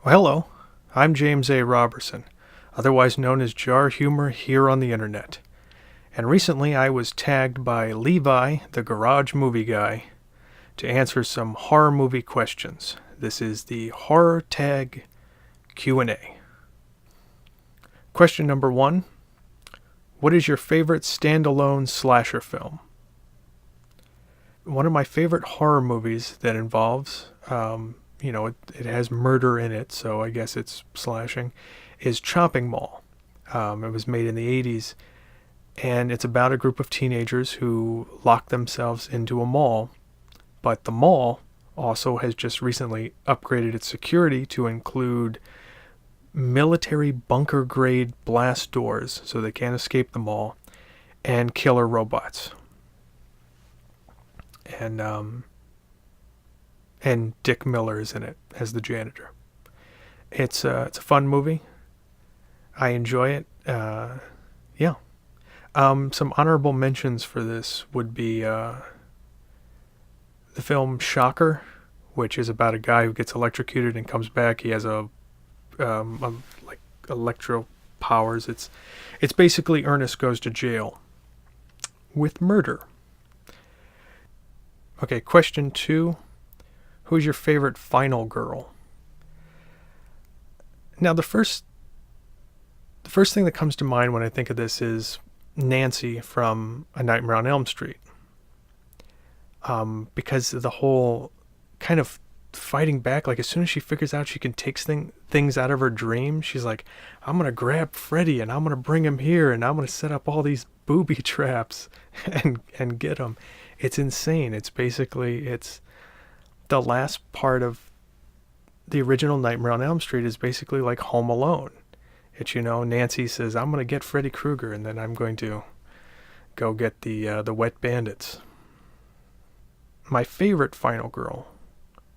Well, hello, I'm James A. Robertson, otherwise known as Jar Humor here on the internet. And recently I was tagged by Levi, the garage movie guy, to answer some horror movie questions. This is the Horror Tag Q&A. Question number 1. What is your favorite standalone slasher film? One of my favorite horror movies that involves it has murder in it, so I guess it's slashing, is Chopping Mall. It was made in the 80s, and it's about a group of teenagers who lock themselves into a mall, but the mall also has just recently upgraded its security to include military bunker-grade blast doors so they can't escape the mall, and killer robots. And Dick Miller is in it as the janitor. It's a fun movie. I enjoy it. Yeah. Some honorable mentions for this would be the film Shocker, which is about a guy who gets electrocuted and comes back. He has like electro powers. It's basically Ernest Goes to Jail with murder. Okay, question 2. Who's your favorite final girl? Now, the first thing that comes to mind when I think of this is Nancy from A Nightmare on Elm Street. Because of the whole kind of fighting back, like as soon as she figures out she can take things out of her dream, she's like, I'm going to grab Freddy and I'm going to bring him here and I'm going to set up all these booby traps and get him. It's insane. It's the last part of the original Nightmare on Elm Street is basically like Home Alone. It's, Nancy says, I'm going to get Freddy Krueger and then I'm going to go get the wet bandits. My favorite final girl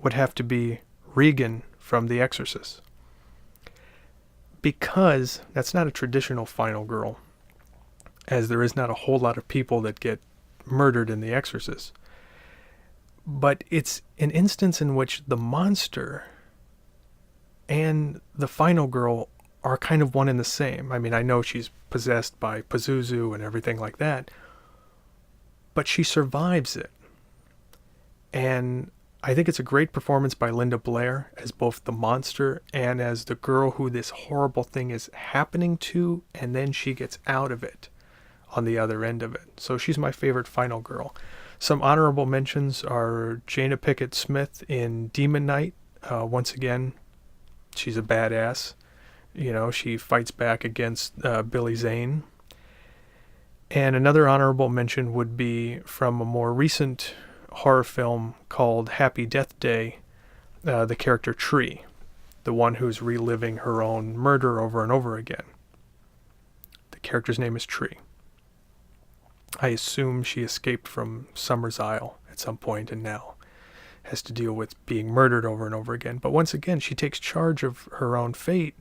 would have to be Regan from The Exorcist. Because that's not a traditional final girl, as there is not a whole lot of people that get murdered in The Exorcist. But it's an instance in which the monster and the final girl are kind of one and the same. I mean, I know she's possessed by Pazuzu and everything like that, but she survives it. And I think it's a great performance by Linda Blair as both the monster and as the girl who this horrible thing is happening to, and then she gets out of it on the other end of it. So she's my favorite final girl. Some honorable mentions are Jada Pinkett Smith in Demon Knight. Once again, she's a badass. She fights back against Billy Zane. And another honorable mention would be from a more recent horror film called Happy Death Day, the character Tree, the one who's reliving her own murder over and over again. The character's name is Tree. I assume she escaped from Summer's Isle at some point and now has to deal with being murdered over and over again. But once again, she takes charge of her own fate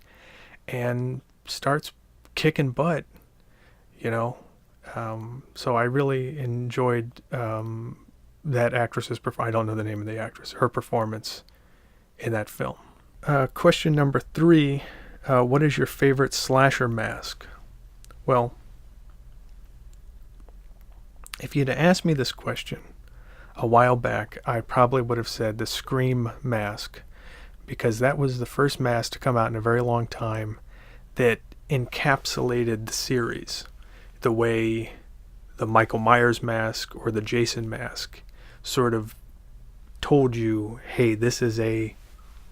and starts kicking butt, So I really enjoyed that actress's I don't know the name of the actress, her performance in that film. Question number 3, what is your favorite slasher mask? Well, if you'd asked me this question a while back, I probably would have said the Scream mask, because that was the first mask to come out in a very long time that encapsulated the series, the way the Michael Myers mask or the Jason mask sort of told you, hey, this is a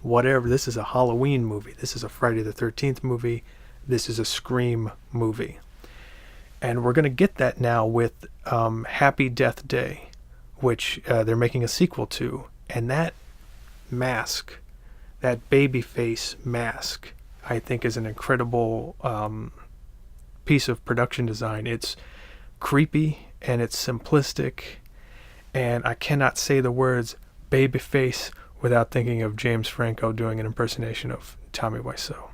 whatever, this is a Halloween movie, this is a Friday the 13th movie, this is a Scream movie. And we're going to get that now with Happy Death Day, which they're making a sequel to. And that mask, that baby face mask, I think is an incredible piece of production design. It's creepy and it's simplistic. And I cannot say the words baby face without thinking of James Franco doing an impersonation of Tommy Wiseau.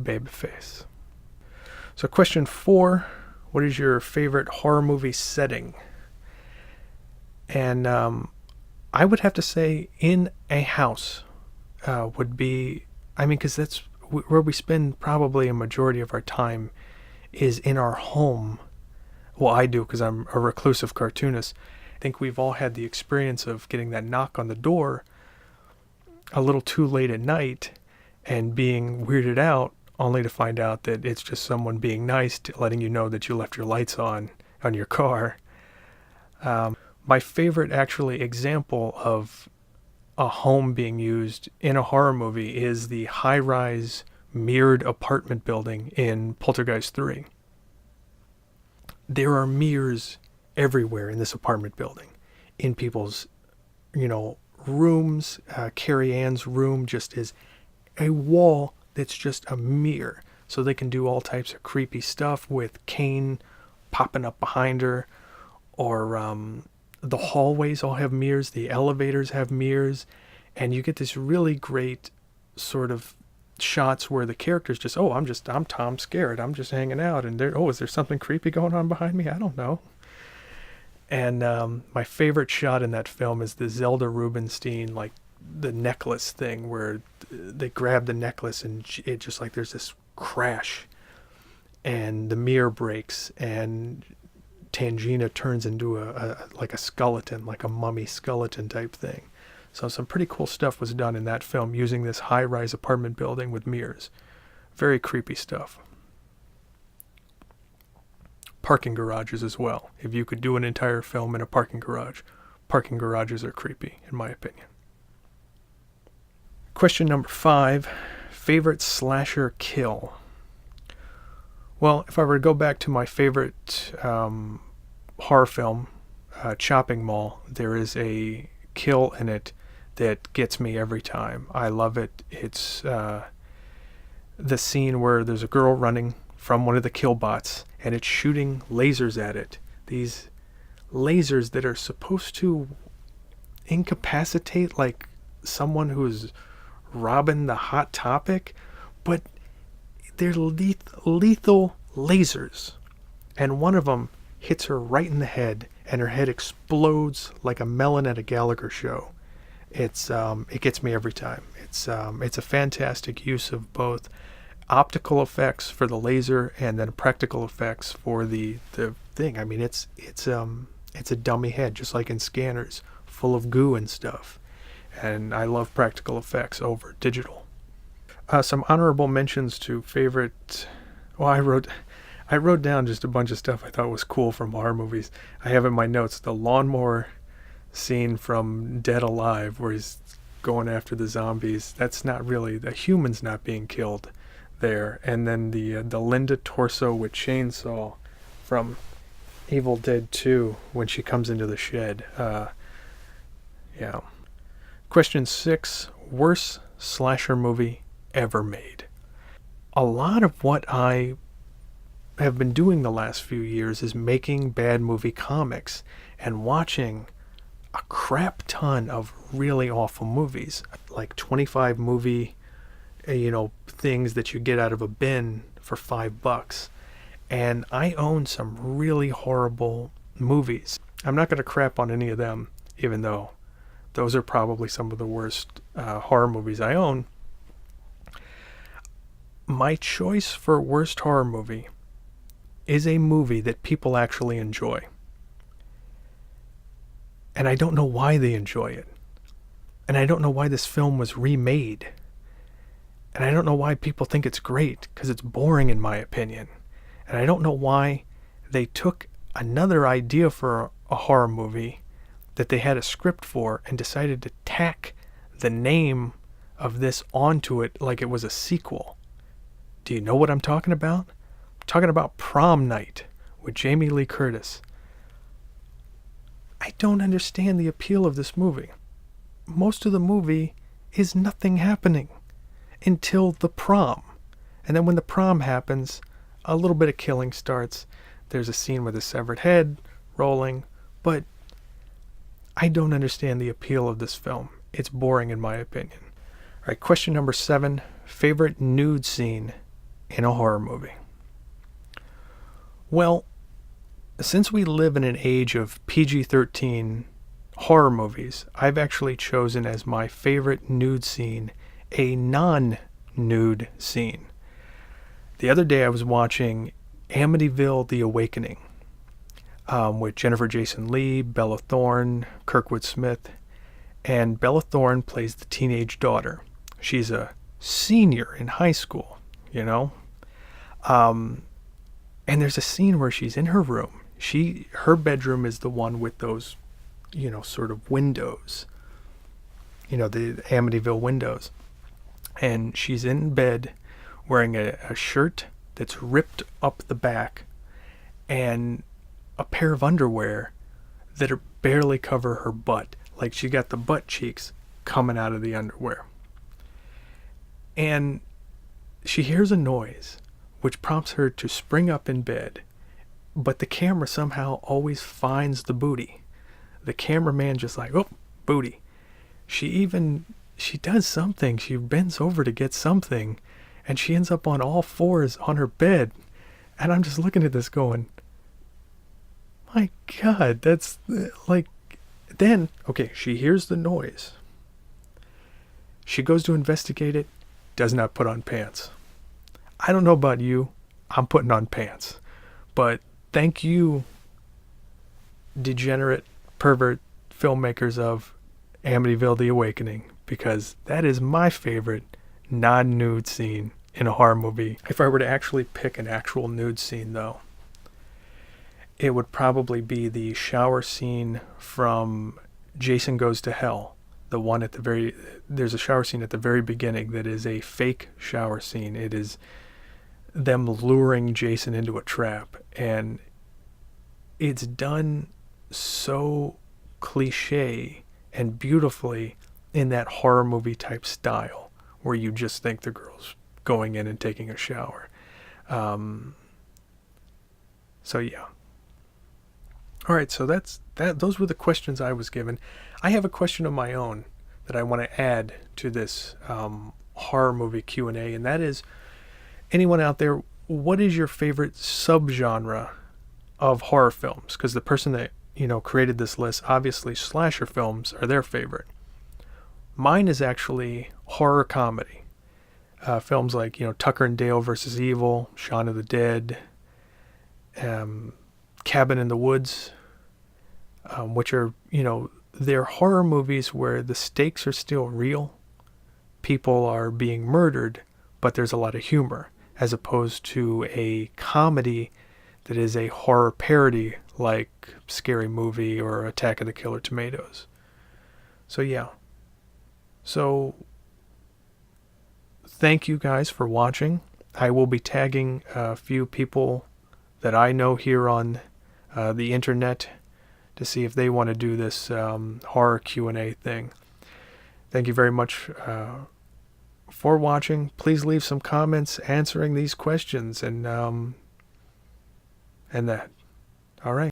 Baby face. So question 4, what is your favorite horror movie setting? And I would have to say in a house. would be, I mean, because that's where we spend probably a majority of our time is in our home. Well, I do because I'm a reclusive cartoonist. I think we've all had the experience of getting that knock on the door a little too late at night and being weirded out, only to find out that it's just someone being nice, letting you know that you left your lights on your car. My favorite actually example of a home being used in a horror movie is the high-rise mirrored apartment building in Poltergeist 3. There are mirrors everywhere in this apartment building. In people's, rooms. Carrie Ann's room just is a wall that's just a mirror. So they can do all types of creepy stuff with Kane popping up behind her. Or the hallways all have mirrors. The elevators have mirrors. And you get this really great sort of shots where the character's just, I'm Tom scared. I'm just hanging out. And is there something creepy going on behind me? I don't know. And my favorite shot in that film is the Zelda Rubinstein, like the necklace thing where they grab the necklace and it just like there's this crash and the mirror breaks and Tangina turns into a skeleton, like a mummy skeleton type thing. So some pretty cool stuff was done in that film using this high-rise apartment building with mirrors. Very creepy stuff. Parking garages as well. If you could do an entire film in a parking garages are creepy, in my opinion. Question number 5, favorite slasher kill. Well, if I were to go back to my favorite horror film, Chopping Mall, there is a kill in it that gets me every time. I love it. It's the scene where there's a girl running from one of the kill bots and it's shooting lasers at it. These lasers that are supposed to incapacitate like someone who's robbing the Hot Topic, but they're lethal lasers. And one of them hits her right in the head and her head explodes like a melon at a Gallagher show. It gets me every time. It's a fantastic use of both optical effects for the laser and then practical effects for the thing. I mean, it's a dummy head, just like in Scanners, full of goo and stuff. And I love practical effects over digital. Some honorable mentions to favorite. Well, I wrote down just a bunch of stuff I thought was cool from horror movies. I have in my notes the lawnmower scene from Dead Alive where he's going after the zombies. That's not really, the human's not being killed there. And then the Linda torso with chainsaw from Evil Dead 2 when she comes into the shed. Yeah. Question 6, worst slasher movie ever made. A lot of what I have been doing the last few years is making bad movie comics and watching a crap ton of really awful movies, like 25 movie things that you get out of a bin for $5. And I own some really horrible movies. I'm not going to crap on any of them, even though those are probably some of the worst horror movies I own. My choice for worst horror movie is a movie that people actually enjoy. And I don't know why they enjoy it. And I don't know why this film was remade. And I don't know why people think it's great, because it's boring in my opinion. And I don't know why they took another idea for a horror movie that they had a script for and decided to tack the name of this onto it like it was a sequel. Do you know what I'm talking about? I'm talking about Prom Night with Jamie Lee Curtis. I don't understand the appeal of this movie. Most of the movie is nothing happening until the prom. And then when the prom happens, a little bit of killing starts. There's a scene with a severed head rolling, but I don't understand the appeal of this film. It's boring in my opinion. All right, question number 7, favorite nude scene in a horror movie. Well, since we live in an age of PG-13 horror movies, I've actually chosen as my favorite nude scene a non-nude scene. The other day I was watching Amityville: The Awakening with Jennifer Jason Leigh, Bella Thorne, Kirkwood Smith, and Bella Thorne plays the teenage daughter. She's a senior in high school, you know. And there's a scene where she's in her room. Her bedroom is the one with those, sort of windows. The Amityville windows. And she's in bed wearing a shirt that's ripped up the back and a pair of underwear that barely cover her butt. Like she got the butt cheeks coming out of the underwear. And she hears a noise, which prompts her to spring up in bed. But the camera somehow always finds the booty. The cameraman just like, oh, booty. She does something. She bends over to get something, and she ends up on all fours on her bed. And I'm just looking at this going, my God, that's like... Then, okay, she hears the noise. She goes to investigate it, does not put on pants. I don't know about you, I'm putting on pants. But thank you, degenerate, pervert filmmakers of Amityville: The Awakening, because that is my favorite non-nude scene in a horror movie. If I were to actually pick an actual nude scene, though, it would probably be the shower scene from Jason Goes to Hell. The one at there's a shower scene at the very beginning that is a fake shower scene. It is them luring Jason into a trap, and it's done so cliche and beautifully in that horror movie type style where you just think the girl's going in and taking a shower. So yeah. All right, so those were the questions I was given. I have a question of my own that I want to add to this horror movie Q&A, and that is, anyone out there, what is your favorite subgenre of horror films? Because the person that created this list, obviously slasher films are their favorite. Mine is actually horror comedy. Films like Tucker and Dale versus Evil, Shaun of the Dead, Cabin in the Woods, which are, they're horror movies where the stakes are still real. People are being murdered, but there's a lot of humor, as opposed to a comedy that is a horror parody like Scary Movie or Attack of the Killer Tomatoes. So yeah. So thank you guys for watching. I will be tagging a few people that I know here on the internet to see if they want to do this horror Q&A thing. Thank you very much for watching. Please leave some comments answering these questions and that. All right.